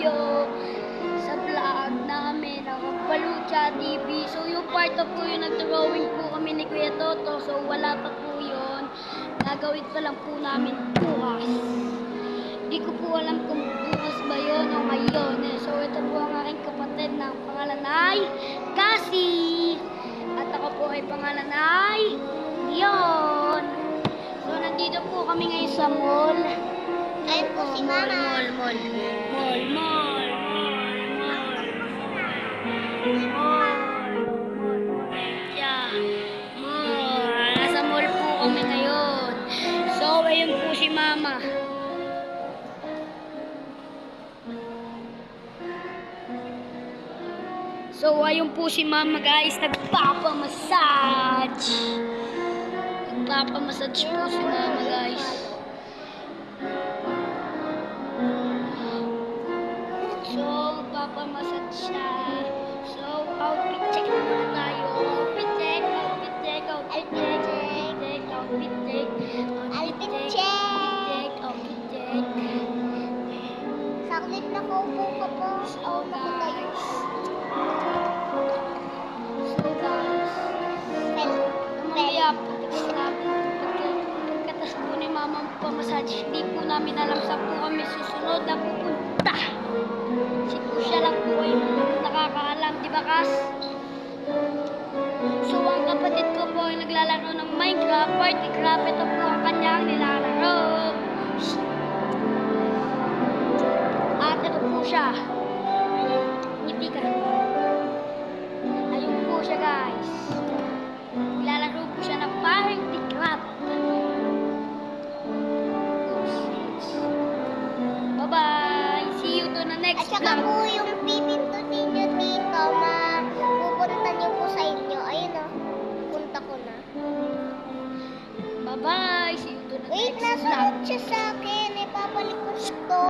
video sa vlog namin ng Balucha TV. So yung part of po yung nag-drawing po kami ni Kuya Toto. So wala pa po yun. Gagawin pa lang po namin bukas. Hindi ko po alam kung bukas ba yun o ngayon. So ito po ang aking kapatid na pangalan ay Cassie. At ako po ay pangalan ay Leon. So nandito po kami ngayon sa mall. Ayun po si Mama. Mall. Yeah. Mall. Nasa mall po kami ngayon. So ayun po si Mama. So, ayun po si Mama guys, nagpapamassage. Nagpapamassage po si Mama guys. So, papamassage siya. So, outfit check muna tayo. Outfit check. Saklit na kaupo ka po. So, guys. Mamaya, pagkatas po ni Mama pamassage, hindi po namin alam saan po kami susunod na pupunta. Si po siya lang po ay nakakaalam, di ba Kas? So, ang kapatid ko po ay naglalaro ng Minecraft, Partycraft, ito po ang kanyang nilalaro. At ito po siya. Ngiti ka. Ayun po siya guys. Naglalaro po siya ng Partycraft. Bye-bye! See you to the next At saka vlog. po yung pipindutin nyo dito, pupunta nyo po sa inyo. Ayun o, punta ko na. Bye-bye! See you to the Wait, next vlog. nasunod siya sa akin. Ipabalik ko to.